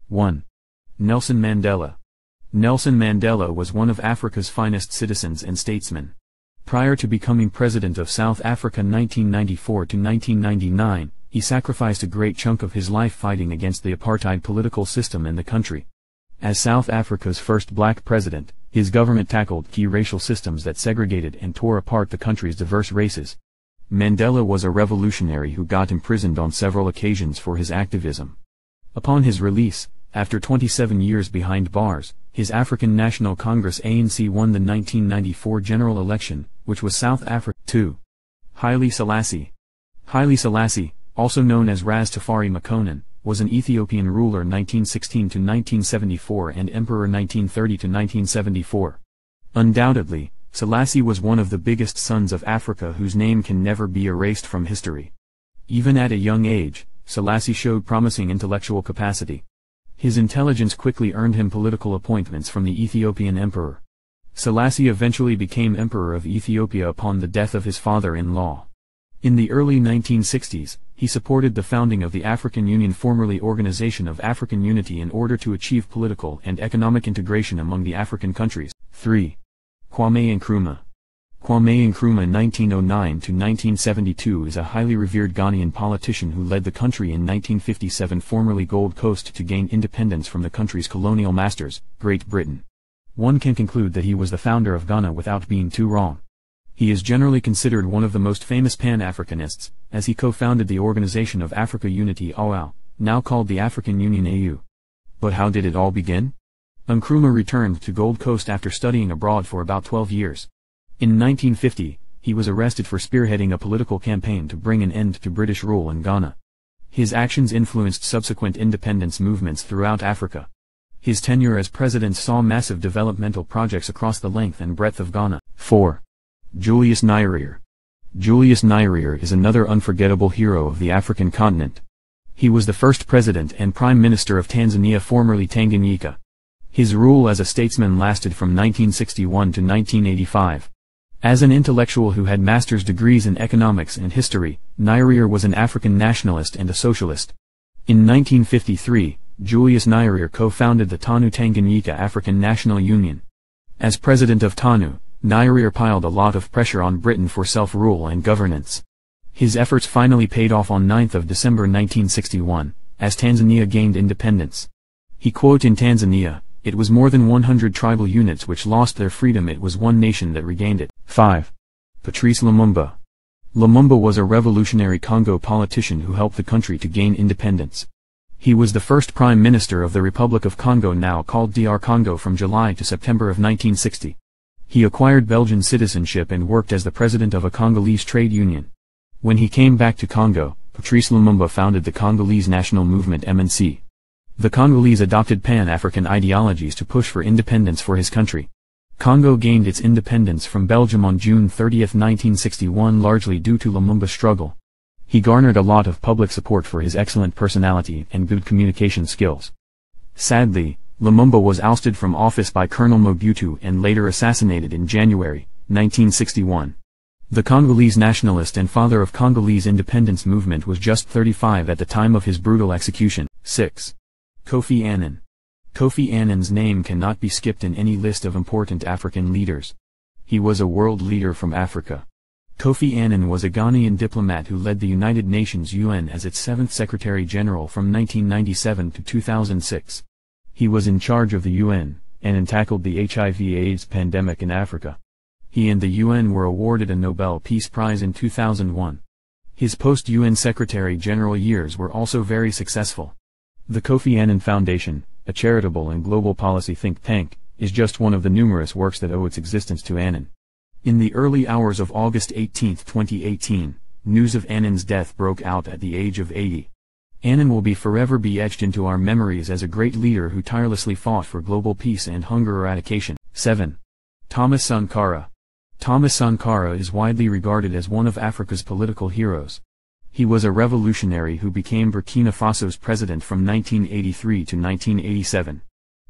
1. Nelson Mandela. Nelson Mandela was one of Africa's finest citizens and statesmen. Prior to becoming President of South Africa 1994 to 1999, he sacrificed a great chunk of his life fighting against the apartheid political system in the country. As South Africa's first black president, his government tackled key racial systems that segregated and tore apart the country's diverse races. Mandela was a revolutionary who got imprisoned on several occasions for his activism. Upon his release, after 27 years behind bars, his African National Congress ANC won the 1994 general election, which was South Africa. 2. Haile Selassie. Haile Selassie, also known as Rastafari Makonnen, was an Ethiopian ruler 1916 to 1974 and emperor 1930 to 1974. Undoubtedly, Selassie was one of the biggest sons of Africa whose name can never be erased from history. Even at a young age, Selassie showed promising intellectual capacity. His intelligence quickly earned him political appointments from the Ethiopian emperor. Selassie eventually became emperor of Ethiopia upon the death of his father-in-law. In the early 1960s, he supported the founding of the African Union, formerly Organization of African Unity, in order to achieve political and economic integration among the African countries. 3. Kwame Nkrumah. Kwame Nkrumah 1909–1972 is a highly revered Ghanaian politician who led the country in 1957, formerly Gold Coast, to gain independence from the country's colonial masters, Great Britain. One can conclude that he was the founder of Ghana without being too wrong. He is generally considered one of the most famous Pan-Africanists, as he co-founded the Organization of Africa Unity (OAU), now called the African Union (AU). But how did it all begin? Nkrumah returned to Gold Coast after studying abroad for about 12 years. In 1950, he was arrested for spearheading a political campaign to bring an end to British rule in Ghana. His actions influenced subsequent independence movements throughout Africa. His tenure as president saw massive developmental projects across the length and breadth of Ghana. 4. Julius Nyerere. Julius Nyerere is another unforgettable hero of the African continent. He was the first president and prime minister of Tanzania, formerly Tanganyika. His rule as a statesman lasted from 1961 to 1985. As an intellectual who had master's degrees in economics and history, Nyerere was an African nationalist and a socialist. In 1953, Julius Nyerere co-founded the TANU Tanganyika African National Union. As president of TANU, Nyerere piled a lot of pressure on Britain for self-rule and governance. His efforts finally paid off on 9 December 1961, as Tanzania gained independence. He quote, "In Tanzania, it was more than 100 tribal units which lost their freedom. It was one nation that regained it." 5. Patrice Lumumba. Lumumba was a revolutionary Congo politician who helped the country to gain independence. He was the first prime minister of the Republic of Congo, now called DR Congo, from July to September of 1960. He acquired Belgian citizenship and worked as the president of a Congolese trade union. When he came back to Congo, Patrice Lumumba founded the Congolese National Movement (MNC). The Congolese adopted Pan-African ideologies to push for independence for his country. Congo gained its independence from Belgium on June 30, 1961, largely due to Lumumba's struggle. He garnered a lot of public support for his excellent personality and good communication skills. Sadly, Lumumba was ousted from office by Colonel Mobutu and later assassinated in January 1961. The Congolese nationalist and father of Congolese independence movement was just 35 at the time of his brutal execution. 6. Kofi Annan. Kofi Annan's name cannot be skipped in any list of important African leaders. He was a world leader from Africa. Kofi Annan was a Ghanaian diplomat who led the United Nations (UN) as its 7th Secretary General from 1997 to 2006. He was in charge of the UN, and tackled the HIV/AIDS pandemic in Africa. He and the UN were awarded a Nobel Peace Prize in 2001. His post-UN Secretary General years were also very successful. The Kofi Annan Foundation, a charitable and global policy think tank, is just one of the numerous works that owe its existence to Annan. In the early hours of August 18, 2018, news of Annan's death broke out at the age of 80. Annan will forever be etched into our memories as a great leader who tirelessly fought for global peace and hunger eradication. 7. Thomas Sankara. Thomas Sankara is widely regarded as one of Africa's political heroes. He was a revolutionary who became Burkina Faso's president from 1983 to 1987.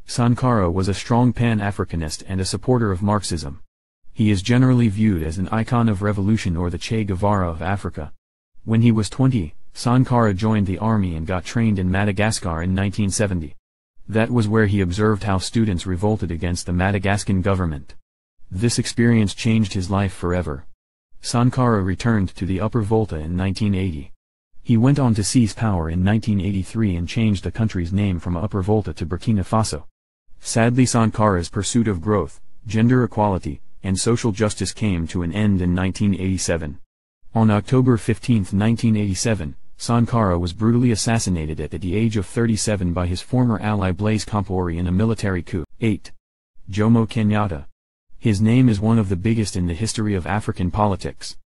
Sankara was a strong Pan-Africanist and a supporter of Marxism. He is generally viewed as an icon of revolution, or the Che Guevara of Africa. When he was 20, Sankara joined the army and got trained in Madagascar in 1970. That was where he observed how students revolted against the Madagascan government. This experience changed his life forever. Sankara returned to the Upper Volta in 1980. He went on to seize power in 1983 and changed the country's name from Upper Volta to Burkina Faso. Sadly, Sankara's pursuit of growth, gender equality, and social justice came to an end in 1987. On October 15, 1987, Sankara was brutally assassinated at the age of 37 by his former ally Blaise Compaoré in a military coup. 8. Jomo Kenyatta. His name is one of the biggest in the history of African politics.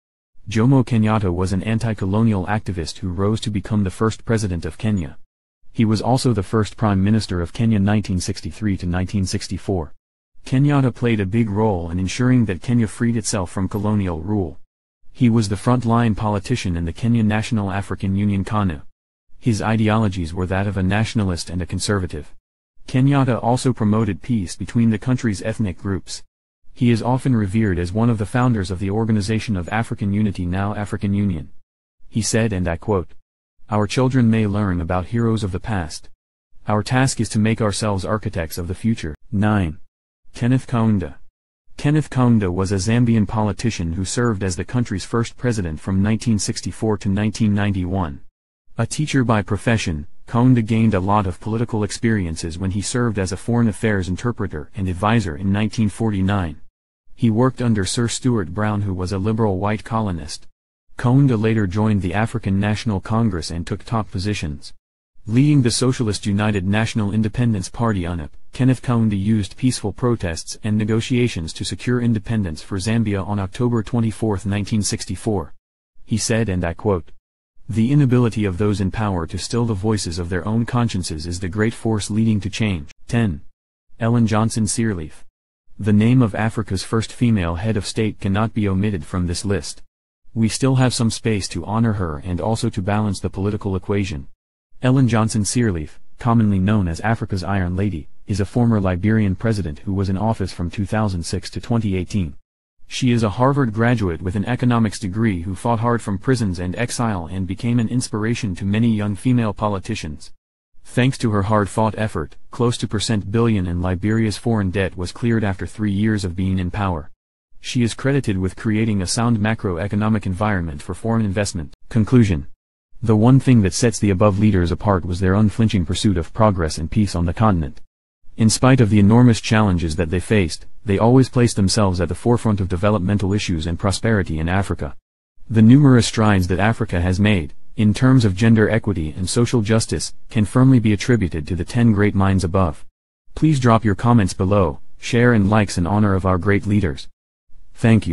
Jomo Kenyatta was an anti-colonial activist who rose to become the first president of Kenya. He was also the first Prime Minister of Kenya 1963 to 1964. Kenyatta played a big role in ensuring that Kenya freed itself from colonial rule. He was the front-line politician in the Kenyan National African Union KANU. His ideologies were that of a nationalist and a conservative. Kenyatta also promoted peace between the country's ethnic groups. He is often revered as one of the founders of the Organization of African Unity, now African Union. He said, and I quote, "Our children may learn about heroes of the past. Our task is to make ourselves architects of the future." 9. Kenneth Kaunda. Kenneth Kaunda was a Zambian politician who served as the country's first president from 1964 to 1991. A teacher by profession, Kaunda gained a lot of political experiences when he served as a foreign affairs interpreter and advisor in 1949. He worked under Sir Stuart Brown, who was a liberal white colonist. Kaunda later joined the African National Congress and took top positions. Leading the Socialist United National Independence Party UNIP, Kenneth Kaunda used peaceful protests and negotiations to secure independence for Zambia on October 24, 1964. He said, and I quote, "The inability of those in power to still the voices of their own consciences is the great force leading to change." 10. Ellen Johnson Sirleaf. The name of Africa's first female head of state cannot be omitted from this list. We still have some space to honor her and also to balance the political equation. Ellen Johnson Sirleaf, commonly known as Africa's Iron Lady, is a former Liberian president who was in office from 2006 to 2018. She is a Harvard graduate with an economics degree who fought hard from prisons and exile and became an inspiration to many young female politicians. Thanks to her hard-fought effort, close to % billion in Liberia's foreign debt was cleared after 3 years of being in power. She is credited with creating a sound macroeconomic environment for foreign investment. Conclusion. The one thing that sets the above leaders apart was their unflinching pursuit of progress and peace on the continent. In spite of the enormous challenges that they faced, they always placed themselves at the forefront of developmental issues and prosperity in Africa. The numerous strides that Africa has made, in terms of gender equity and social justice, can firmly be attributed to the 10 great minds above. Please drop your comments below, share and likes in honor of our great leaders. Thank you.